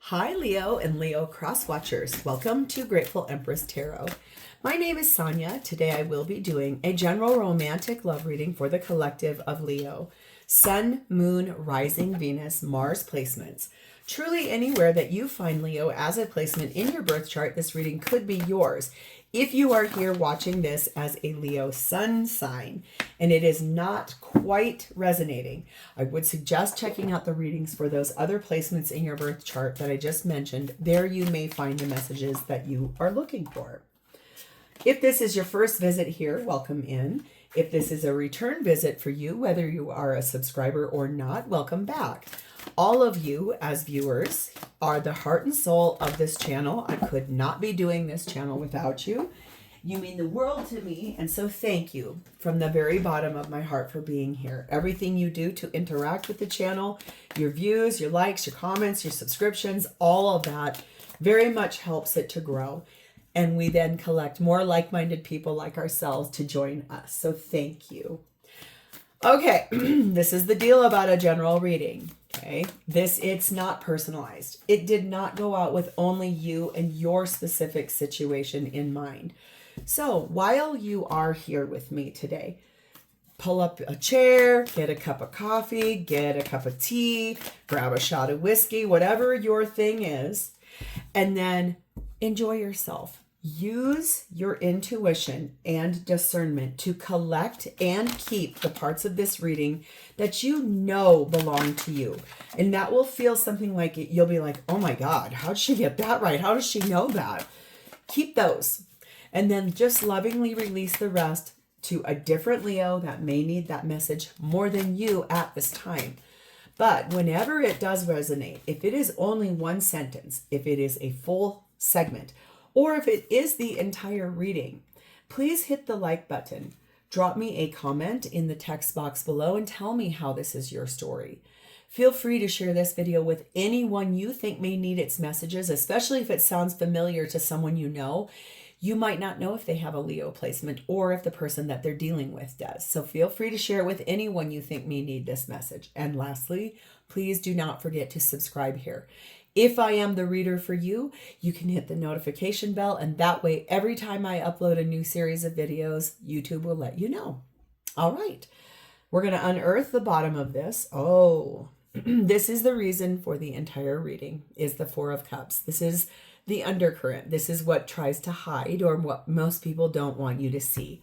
Hi, Leo and Leo cross-watchers. Welcome to Grateful Empress Tarot. My name is Sonia. Today I will be doing a general romantic love reading for the collective of Leo. Sun, Moon, Rising, Venus, Mars placements. Truly anywhere that you find Leo as a placement in your birth chart, this reading could be yours. If you are here watching this as a Leo sun sign and it is not quite resonating, I would suggest checking out the readings for those other placements in your birth chart that I just mentioned. There you may find the messages that you are looking for. If this is your first visit here, welcome in. If this is a return visit for you, whether you are a subscriber or not, welcome back. All of you as viewers are the heart and soul of this channel. I could not be doing this channel without you. You mean the world to me, and so thank you from the very bottom of my heart for being here. Everything you do to interact with the channel, your views, your likes, your comments, your subscriptions, all of that very much helps it to grow. And we then collect more like-minded people like ourselves to join us. So thank you. Okay, this is the deal about a general reading. Okay, it's not personalized. It did not go out with only you and your specific situation in mind. So while you are here with me today, pull up a chair, get a cup of coffee, get a cup of tea, grab a shot of whiskey, whatever your thing is, and then enjoy yourself. Use your intuition and discernment to collect and keep the parts of this reading that you know belong to you. And that will feel something like it. You'll be like, oh my God, how'd she get that right? How does she know that? Keep those. And then just lovingly release the rest to a different Leo that may need that message more than you at this time. But whenever it does resonate, if it is only one sentence, if it is a full segment, or if it is the entire reading, please hit the like button. Drop me a comment in the text box below and tell me how this is your story. Feel free to share this video with anyone you think may need its messages, especially if it sounds familiar to someone you know. You might not know if they have a Leo placement or if the person that they're dealing with does. So feel free to share it with anyone you think may need this message. And lastly, please do not forget to subscribe here. If I am the reader for you, you can hit the notification bell, and that way every time I upload a new series of videos, YouTube will let you know. All right, we're going to unearth the bottom of this. Oh, this is the reason for the entire reading, is the Four of Cups. This is the undercurrent. This is what tries to hide, or what most people don't want you to see.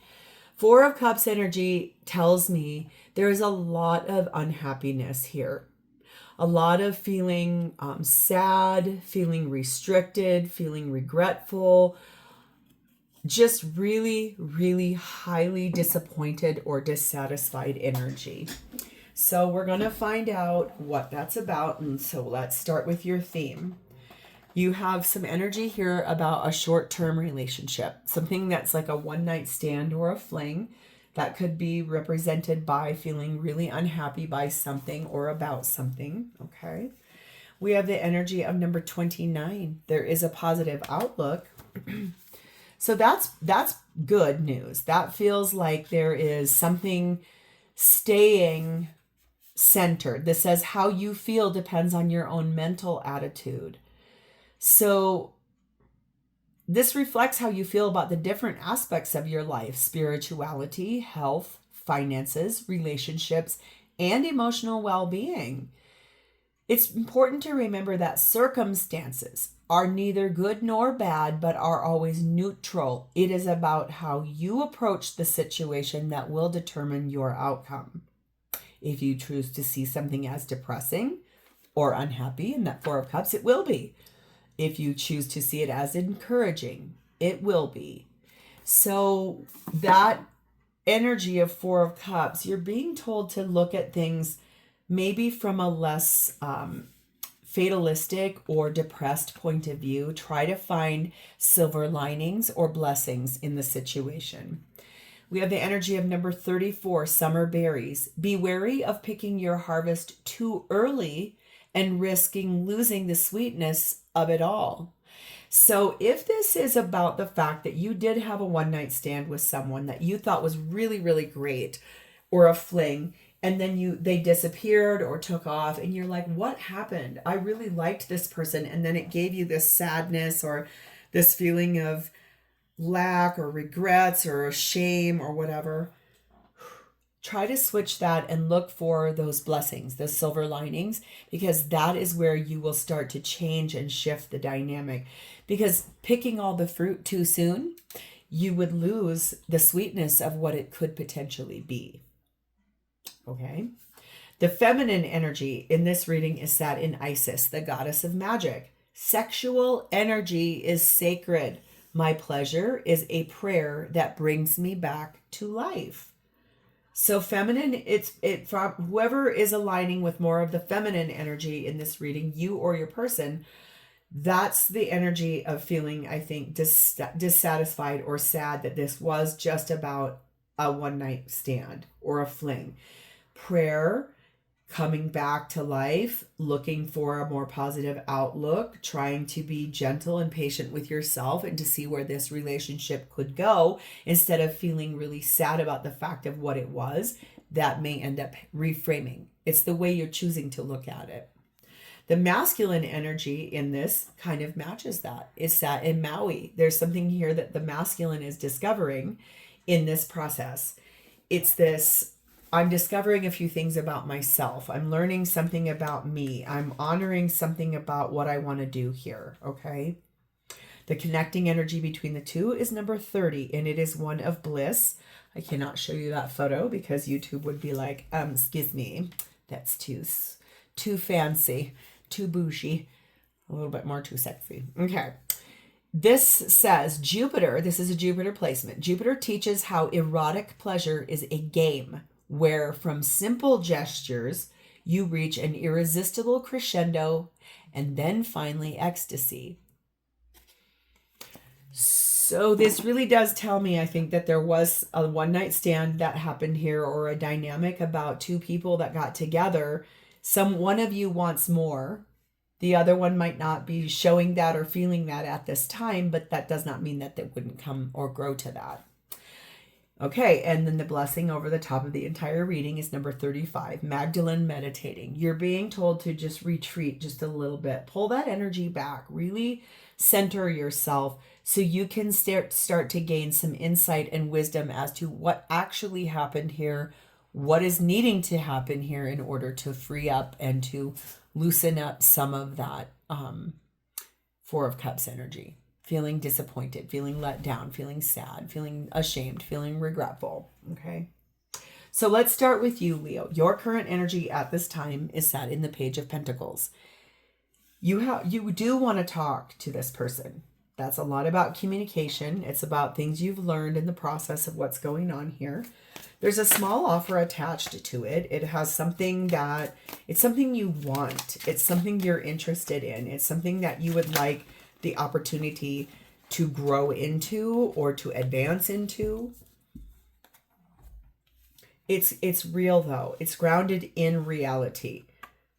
Four of Cups energy tells me there is a lot of unhappiness here. A lot of feeling sad, feeling restricted, feeling regretful, just really, really highly disappointed or dissatisfied energy. So we're going to find out what that's about. And so let's start with your theme. You have some energy here about a short-term relationship, something that's like a one-night stand or a fling. That could be represented by feeling really unhappy by something or about something, okay? We have the energy of number 29. There is a positive outlook. So that's good news. That feels like there is something staying centered. This says how you feel depends on your own mental attitude. So this reflects how you feel about the different aspects of your life: spirituality, health, finances, relationships, and emotional well-being. It's important to remember that circumstances are neither good nor bad, but are always neutral. It is about how you approach the situation that will determine your outcome. If you choose to see something as depressing or unhappy in that Four of Cups, it will be. If you choose to see it as encouraging, it will be. So that energy of Four of Cups, you're being told to look at things maybe from a less fatalistic or depressed point of view. Try to find silver linings or blessings in the situation. We have the energy of number 34, summer berries. Be wary of picking your harvest too early and risking losing the sweetness of it all. So if this is about the fact that you did have a one-night stand with someone that you thought was really, really great, or a fling, and then they disappeared or took off, and you're like, what happened? I really liked this person, and then it gave you this sadness or this feeling of lack or regrets or shame or whatever. Try to switch that and look for those blessings, those silver linings, because that is where you will start to change and shift the dynamic. Because picking all the fruit too soon, you would lose the sweetness of what it could potentially be. Okay? The feminine energy in this reading is sat in Isis, the goddess of magic. Sexual energy is sacred. My pleasure is a prayer that brings me back to life. So feminine, it's from whoever is aligning with more of the feminine energy in this reading, you or your person, that's the energy of feeling, I think, dissatisfied or sad that this was just about a one-night stand or a fling. Prayer, coming back to life, looking for a more positive outlook, trying to be gentle and patient with yourself and to see where this relationship could go instead of feeling really sad about the fact of what it was. That may end up reframing. It's the way you're choosing to look at it. The masculine energy in this kind of matches that. It's sat in Maui. There's something here that the masculine is discovering in this process. It's this, I'm discovering a few things about myself. I'm learning something about me. I'm honoring something about what I want to do here, okay? The connecting energy between the two is number 30, and it is one of bliss. I cannot show you that photo because YouTube would be like, excuse me, that's too fancy, too bougie, a little bit more too sexy. Okay. This says Jupiter, this is a Jupiter placement. Jupiter teaches how erotic pleasure is a game where from simple gestures, you reach an irresistible crescendo and then finally ecstasy. So this really does tell me, I think, that there was a one-night stand that happened here or a dynamic about two people that got together. One of you wants more. The other one might not be showing that or feeling that at this time, but that does not mean that they wouldn't come or grow to that. Okay, and then the blessing over the top of the entire reading is number 35, Magdalene meditating. You're being told to just retreat just a little bit. Pull that energy back. Really center yourself so you can start to gain some insight and wisdom as to what actually happened here, what is needing to happen here in order to free up and to loosen up some of that Four of Cups energy. Feeling disappointed, feeling let down, feeling sad, feeling ashamed, feeling regretful. Okay. So let's start with you, Leo. Your current energy at this time is sat in the Page of Pentacles. You do want to talk to this person. That's a lot about communication. It's about things you've learned in the process of what's going on here. There's a small offer attached to it. It has something it's something you want. It's something you're interested in. It's something that you would like the opportunity to grow into or to advance into. It's real though. It's grounded in reality.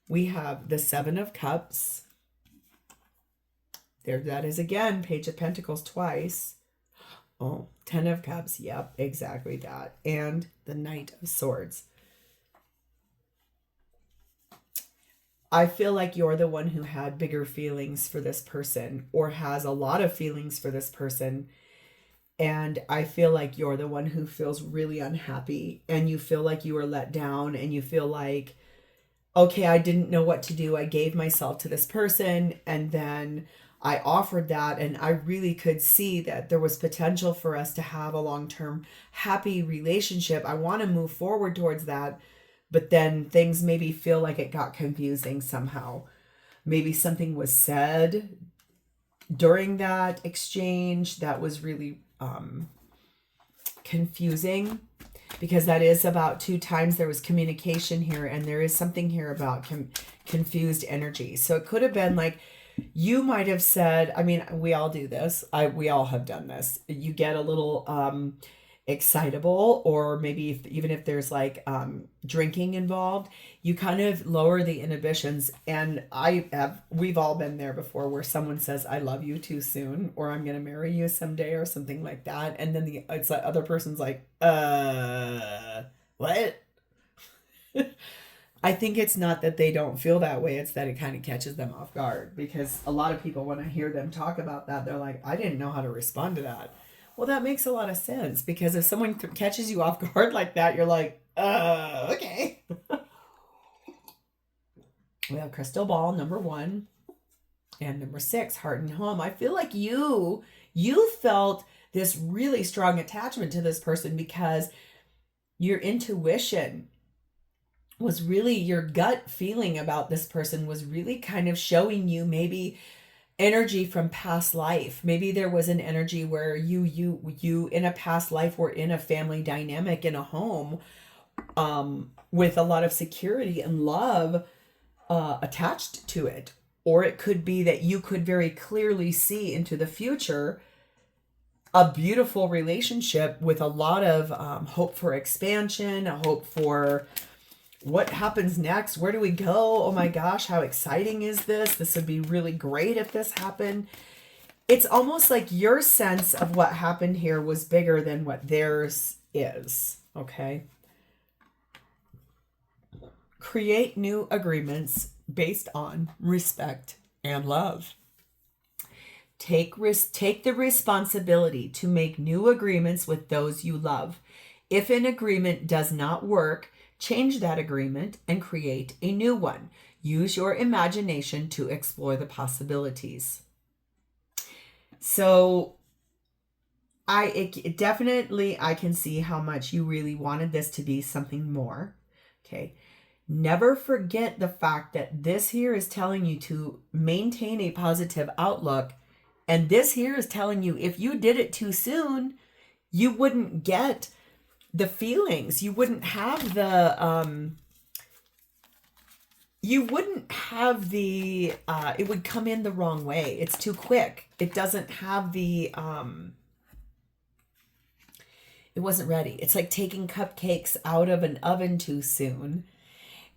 We have the Seven of Cups. There that is again, Page of Pentacles twice. Oh, 10 of Cups. Yep, exactly that. And the Knight of Swords. I feel like you're the one who had bigger feelings for this person or has a lot of feelings for this person. And I feel like you're the one who feels really unhappy and you feel like you were let down and you feel like, okay, I didn't know what to do. I gave myself to this person and then I offered that and I really could see that there was potential for us to have a long-term happy relationship. I want to move forward towards that. But then things maybe feel like it got confusing somehow. Maybe something was said during that exchange that was really confusing, because that is about 2 times there was communication here, and there is something here about confused energy. So it could have been like, you might have said, I mean, we all do this. We all have done this. You get a little excitable, or maybe even if there's like drinking involved, you kind of lower the inhibitions. And we've all been there before where someone says, I love you too soon, or I'm going to marry you someday, or something like that. And then it's like other person's like, what? I think it's not that they don't feel that way. It's that it kind of catches them off guard, because a lot of people, when I hear them talk about that, they're like, I didn't know how to respond to that. Well, that makes a lot of sense, because if someone catches you off guard like that, you're like, okay. We have crystal ball, number 1, and number 6, heart and home. I feel like you felt this really strong attachment to this person because your intuition was really, your gut feeling about this person was really kind of showing you maybe energy from past life. Maybe there was an energy where you in a past life were in a family dynamic in a home with a lot of security and love attached to it. Or it could be that you could very clearly see into the future a beautiful relationship with a lot of hope for expansion, a hope for what happens next. Where do we go? Oh my gosh, how exciting is this? This would be really great if this happened. It's almost like your sense of what happened here was bigger than what theirs is, okay? Create new agreements based on respect and love. Take the responsibility to make new agreements with those you love. If an agreement does not work, change that agreement and create a new one. Use your imagination to explore the possibilities. So definitely I can see how much you really wanted this to be something more. Okay. Never forget the fact that this here is telling you to maintain a positive outlook. And this here is telling you if you did it too soon, you wouldn't get the feelings. You wouldn't have the, it would come in the wrong way. It's too quick. It doesn't have the, it wasn't ready. It's like taking cupcakes out of an oven too soon.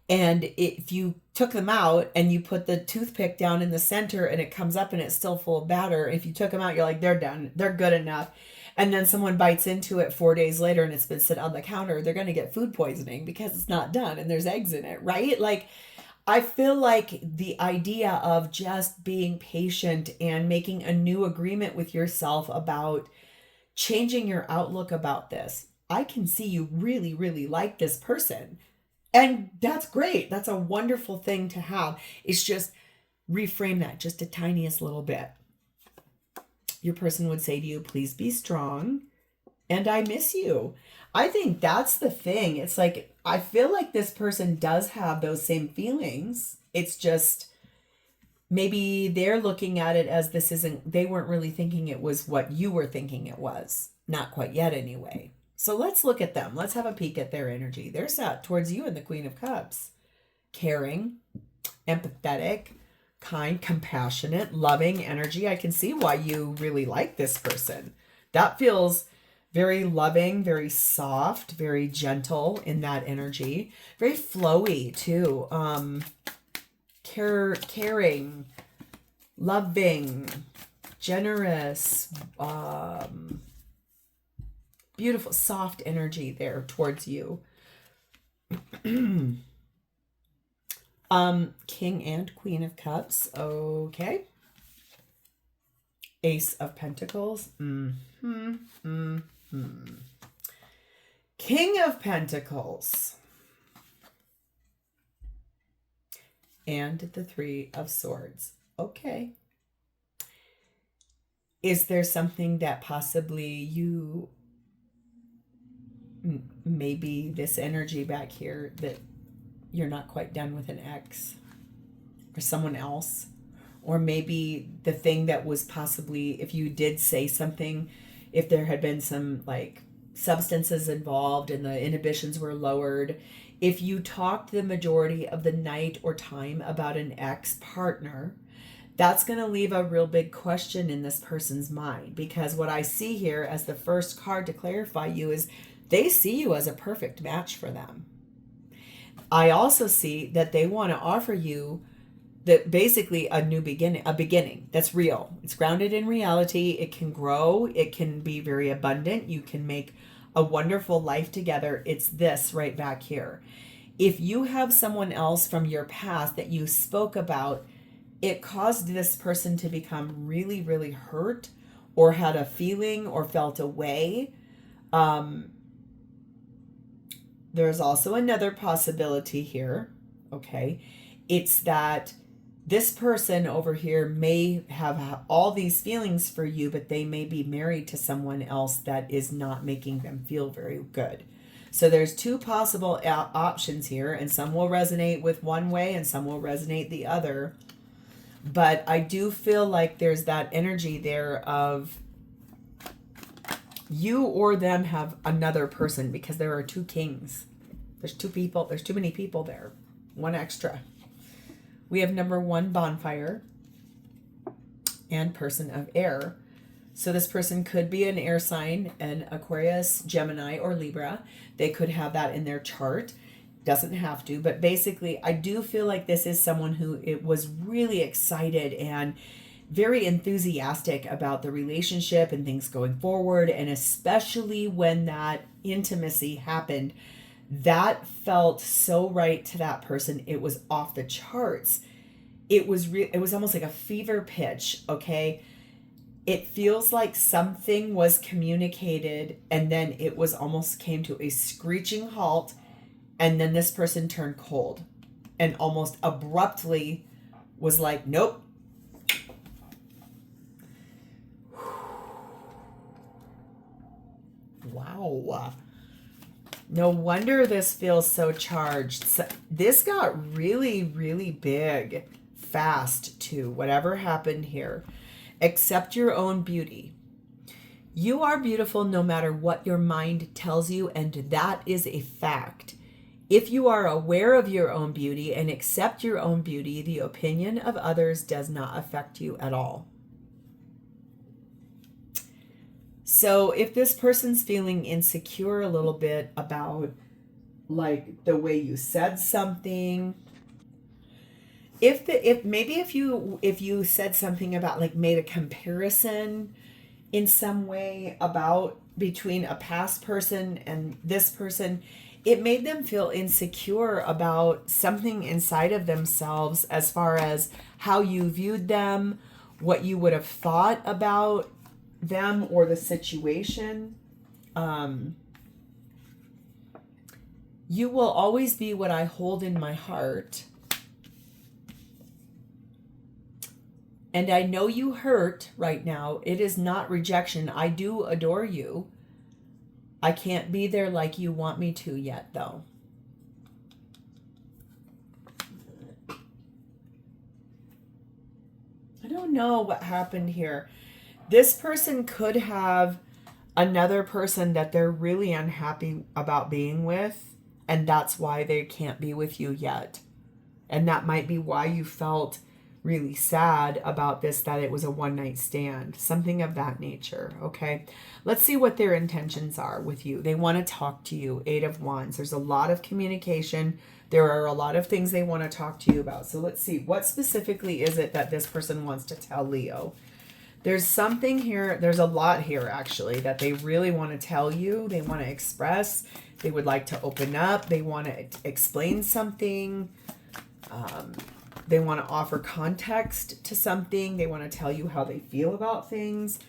And if you took them out and you put the toothpick down in the center and it comes up and it's still full of batter, if you took them out, you're like, they're done. They're good enough. And then someone bites into it 4 days later and it's been sit on the counter, they're going to get food poisoning because it's not done and there's eggs in it, right? Like, I feel like the idea of just being patient and making a new agreement with yourself about changing your outlook about this. I can see you really, really like this person. And that's great. That's a wonderful thing to have. It's just reframe that just the tiniest little bit. Your person would say to you, please be strong. And I miss you. I think that's the thing. It's like, I feel like this person does have those same feelings. It's just maybe they're looking at it as they weren't really thinking it was what you were thinking it was. Not quite yet anyway. So let's look at them. Let's have a peek at their energy. They're sat towards you in the Queen of Cups. Caring, empathetic, kind, compassionate, loving energy. I can see why you really like this person. That feels very loving, very soft, very gentle in that energy. Very flowy too. Caring, loving, generous, beautiful, soft energy there towards you. King and Queen of Cups. Okay. Ace of Pentacles. King of Pentacles. And the Three of Swords. Okay. Is there something that possibly you, maybe this energy back here, that you're not quite done with an ex or someone else? Or maybe the thing that was possibly, if you did say something, if there had been some like substances involved and the inhibitions were lowered, if you talked the majority of the night or time about an ex-partner, that's going to leave a real big question in this person's mind. Because what I see here as the first card to clarify you is they see you as a perfect match for them. I also see that they want to offer you basically a new beginning, a beginning that's real. It's grounded in reality. It can grow. It can be very abundant. You can make a wonderful life together. It's this right back here. If you have someone else from your past that you spoke about, it caused this person to become really, really hurt or had a feeling or felt a way. There's also another possibility here, okay? It's that this person over here may have all these feelings for you, but they may be married to someone else that is not making them feel very good. So there's two possible options here, and some will resonate with one way and some will resonate the other. But I do feel like there's that energy there of you or them have another person, because there are two kings. There's two people. There's too many people there. One extra. We have number 1, bonfire, and person of air. So this person could be an air sign, an Aquarius, Gemini, or Libra. They could have that in their chart. Doesn't have to, but basically I do feel like this is someone who was really excited and very enthusiastic about the relationship and things going forward. And especially when that intimacy happened, that felt so right to that person. It was off the charts. It was almost like a fever pitch, okay? It feels like something was communicated and then it was almost came to a screeching halt, and then this person turned cold and almost abruptly was like, nope. Wow. No wonder this feels so charged. So this got really, really big fast too, whatever happened here. Accept your own beauty. You are beautiful no matter what your mind tells you, and that is a fact. If you are aware of your own beauty and accept your own beauty, the opinion of others does not affect you at all. So if this person's feeling insecure a little bit about like the way you said something, if you said something about like made a comparison in some way about between a past person and this person, it made them feel insecure about something inside of themselves as far as how you viewed them, what you would have thought about them or the situation. You will always be what I hold in my heart. And I know you hurt right now. It is not rejection. I do adore you. I can't be there like you want me to yet, though. I don't know what happened here. This person could have another person that they're really unhappy about being with, and that's why they can't be with you yet. And that might be why you felt really sad about this, that it was a one-night stand, something of that nature. Okay, let's see what their intentions are with you. They want to talk to you. 8 of Wands. There's a lot of communication. There are a lot of things they want to talk to you about. So let's see, what specifically is it that this person wants to tell Leo? There's something here, there's a lot here actually that they really want to tell you. They want to express. They would like to open up. They want to explain something. They want to offer context to something. They want to tell you how they feel about things.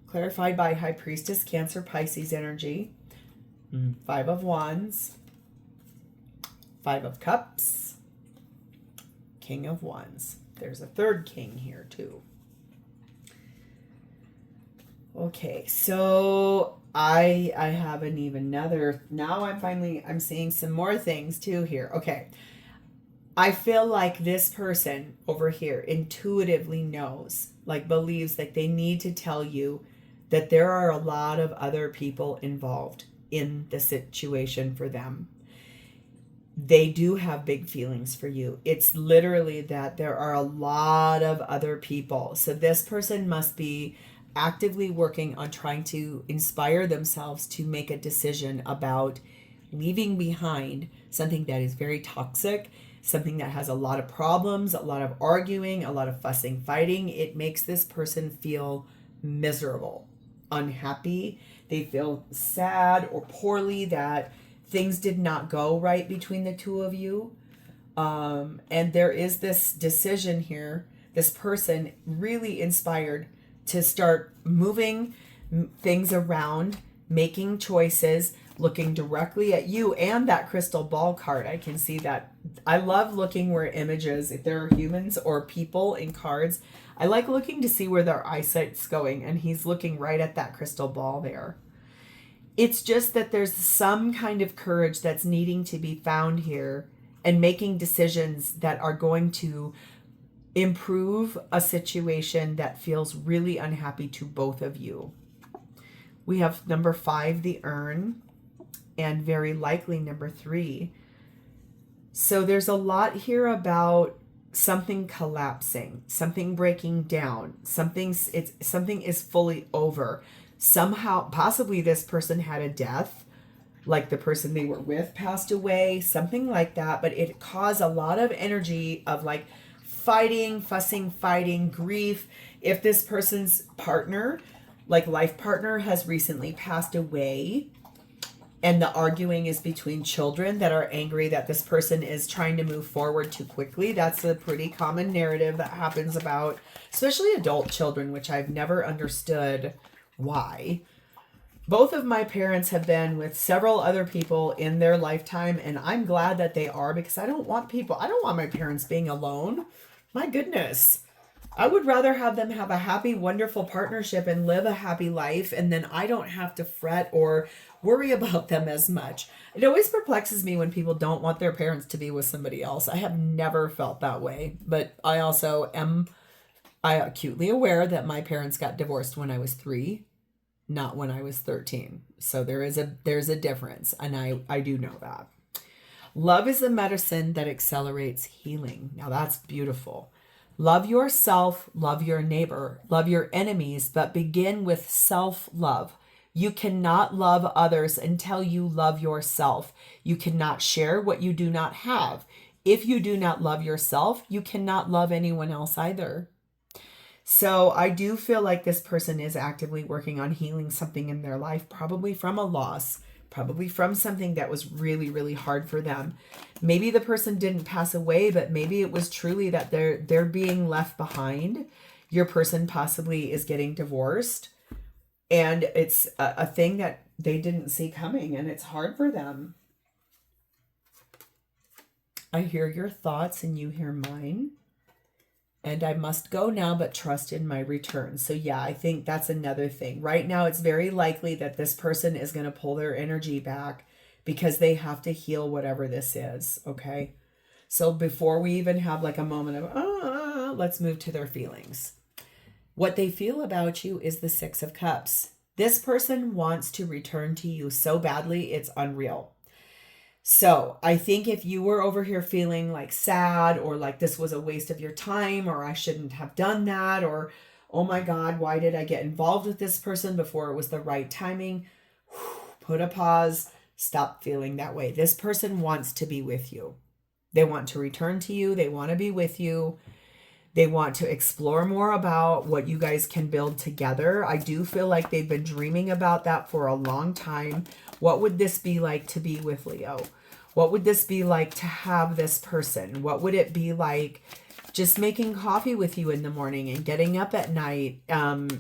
Clarified by High Priestess, Cancer, Pisces energy. 5 of Wands. 5 of Cups. King of Wands. There's a third king here too. Okay, so I have an even another. Now I'm seeing some more things too here. Okay. I feel like this person over here intuitively knows, like believes that they need to tell you that there are a lot of other people involved in the situation for them. They do have big feelings for you. It's literally that there are a lot of other people. So this person must be actively working on trying to inspire themselves to make a decision about leaving behind something that is very toxic, something that has a lot of problems, a lot of arguing, a lot of fussing, fighting. It makes this person feel miserable, unhappy. They feel sad or poorly that things did not go right between the two of you. And there is this decision here, this person really inspired to start moving things around, making choices, looking directly at you and that crystal ball card. I can see that. I love looking where images, if there are humans or people in cards, I like looking to see where their eyesight's going, and he's looking right at that crystal ball there. It's just that there's some kind of courage that's needing to be found here, and making decisions that are going to improve a situation that feels really unhappy to both of you. We have number 5, the urn, and very likely number 3. So there's a lot here about something collapsing, something breaking down, something is fully over. Somehow, possibly this person had a death, like the person they were with passed away, something like that, but it caused a lot of energy of like fighting, fussing, fighting, grief. If this person's partner, like life partner, has recently passed away, and the arguing is between children that are angry that this person is trying to move forward too quickly. That's a pretty common narrative that happens about, especially adult children, which I've never understood why. Both of my parents have been with several other people in their lifetime, and I'm glad that they are, because I don't want my parents being alone. My goodness. I would rather have them have a happy, wonderful partnership and live a happy life, and then I don't have to fret or worry about them as much. It always perplexes me when people don't want their parents to be with somebody else. I have never felt that way, but I also am acutely aware that my parents got divorced when I was 3, not when I was 13. So there's a difference, and I do know that. Love is the medicine that accelerates healing. Now that's beautiful. Love yourself, love your neighbor, love your enemies, but begin with self-love. You cannot love others until you love yourself. You cannot share what you do not have. If you do not love yourself, you cannot love anyone else either. So I do feel like this person is actively working on healing something in their life, probably from a loss, probably from something that was really, really hard for them. Maybe the person didn't pass away, but maybe it was truly that they're being left behind. Your person possibly is getting divorced, and it's a thing that they didn't see coming, and it's hard for them. I hear your thoughts and you hear mine. And I must go now, but trust in my return. So yeah, I think that's another thing. Right now, it's very likely that this person is going to pull their energy back because they have to heal whatever this is, okay? So before we even have like a moment of, let's move to their feelings. What they feel about you is the 6 of Cups. This person wants to return to you so badly, it's unreal. So I think if you were over here feeling like sad, or like this was a waste of your time, or I shouldn't have done that, or, oh my God, why did I get involved with this person before it was the right timing? Put a pause, stop feeling that way. This person wants to be with you. They want to return to you. They want to be with you. They want to explore more about what you guys can build together. I do feel like they've been dreaming about that for a long time. What would this be like to be with Leo? What would this be like to have this person? What would it be like just making coffee with you in the morning and getting up at night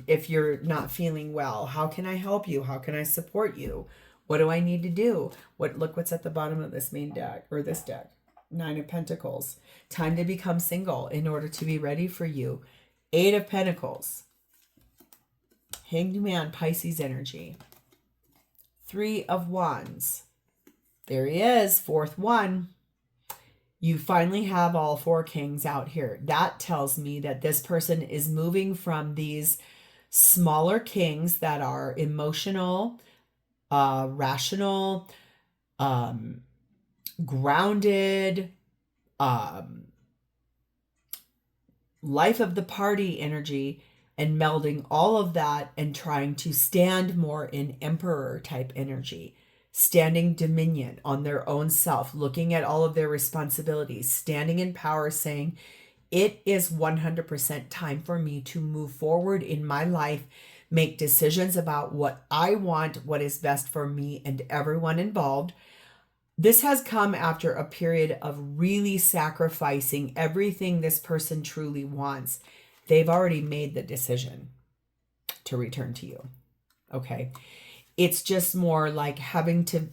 if you're not feeling well? How can I help you? How can I support you? What do I need to do? Look what's at the bottom of this main deck, or this deck. 9 of Pentacles. Time to become single in order to be ready for you. 8 of Pentacles. Hanged Man, Pisces energy. 3 of Wands. There he is, 4th one. You finally have all 4 kings out here. That tells me that this person is moving from these smaller kings that are emotional, rational, grounded, life of the party energy, and melding all of that and trying to stand more in emperor type energy, standing dominion on their own self, looking at all of their responsibilities, standing in power, saying, it is 100% time for me to move forward in my life, make decisions about what I want, what is best for me and everyone involved. This has come after a period of really sacrificing everything this person truly wants. They've already made the decision to return to you. Okay. It's just more like having to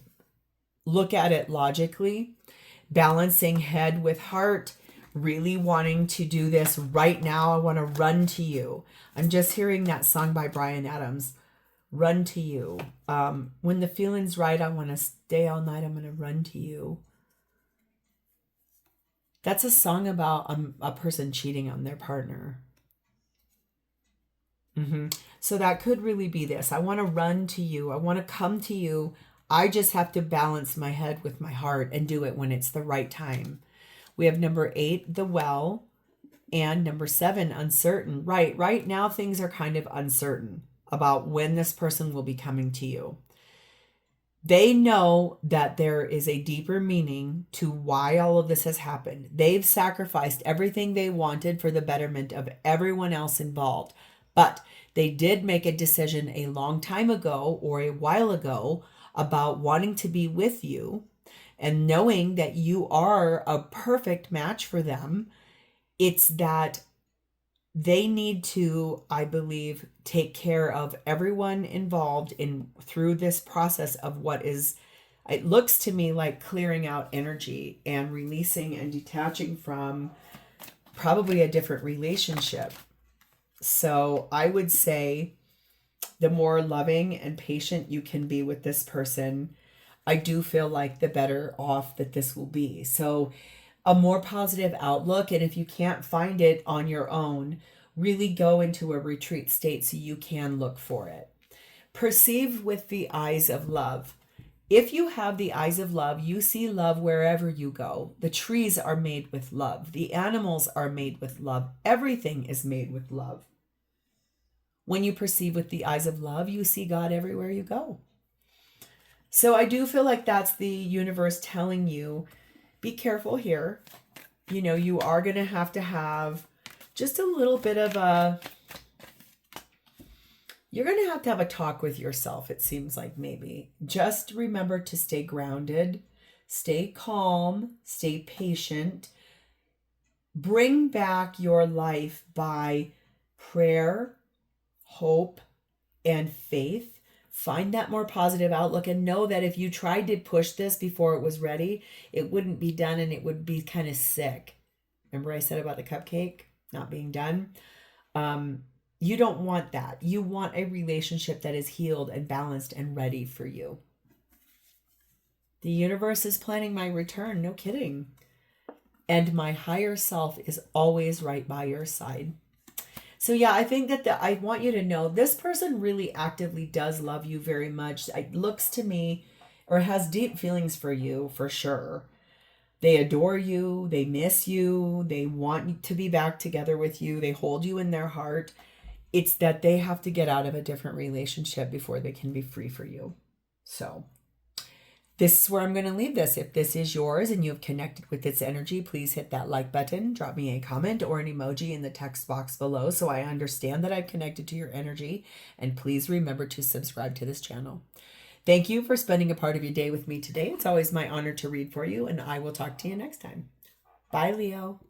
look at it logically, balancing head with heart, really wanting to do this right now. I want to run to you. I'm just hearing that song by Bryan Adams, Run to You. When the feeling's right, I want to stay all night. I'm going to run to you. That's a song about a person cheating on their partner. So that could really be this. I want to run to you. I want to come to you. I just have to balance my head with my heart and do it when it's the right time. We have number 8, the well, and number 7, uncertain. Right now things are kind of uncertain about when this person will be coming to you. They know that there is a deeper meaning to why all of this has happened. They've sacrificed everything they wanted for the betterment of everyone else involved. But they did make a decision a long time ago or a while ago about wanting to be with you and knowing that you are a perfect match for them. It's that they need to, I believe, take care of everyone involved through this process of what is, it looks to me like clearing out energy and releasing and detaching from probably a different relationship. So I would say the more loving and patient you can be with this person, I do feel like the better off that this will be. So a more positive outlook. And if you can't find it on your own, really go into a retreat state so you can look for it. Perceive with the eyes of love. If you have the eyes of love, you see love wherever you go. The trees are made with love. The animals are made with love. Everything is made with love. When you perceive with the eyes of love, you see God everywhere you go. So I do feel like that's the universe telling you, be careful here. You know, you are going to have just a little bit of you're going to have a talk with yourself, it seems like maybe. Just remember to stay grounded, stay calm, stay patient. Bring back your life by prayer, hope, and faith. Find that more positive outlook and know that if you tried to push this before it was ready, it wouldn't be done and it would be kind of sick. Remember I said about the cupcake not being done? You don't want that. You want a relationship that is healed and balanced and ready for you. The universe is planning my return, no kidding. And my higher self is always right by your side. So yeah, I think that I want you to know this person really actively does love you very much. It looks to me, or has deep feelings for you for sure. They adore you. They miss you. They want to be back together with you. They hold you in their heart. It's that they have to get out of a different relationship before they can be free for you. So this is where I'm going to leave this. If this is yours and you have connected with its energy, please hit that like button, drop me a comment or an emoji in the text box below so I understand that I've connected to your energy. And please remember to subscribe to this channel. Thank you for spending a part of your day with me today. It's always my honor to read for you, and I will talk to you next time. Bye, Leo.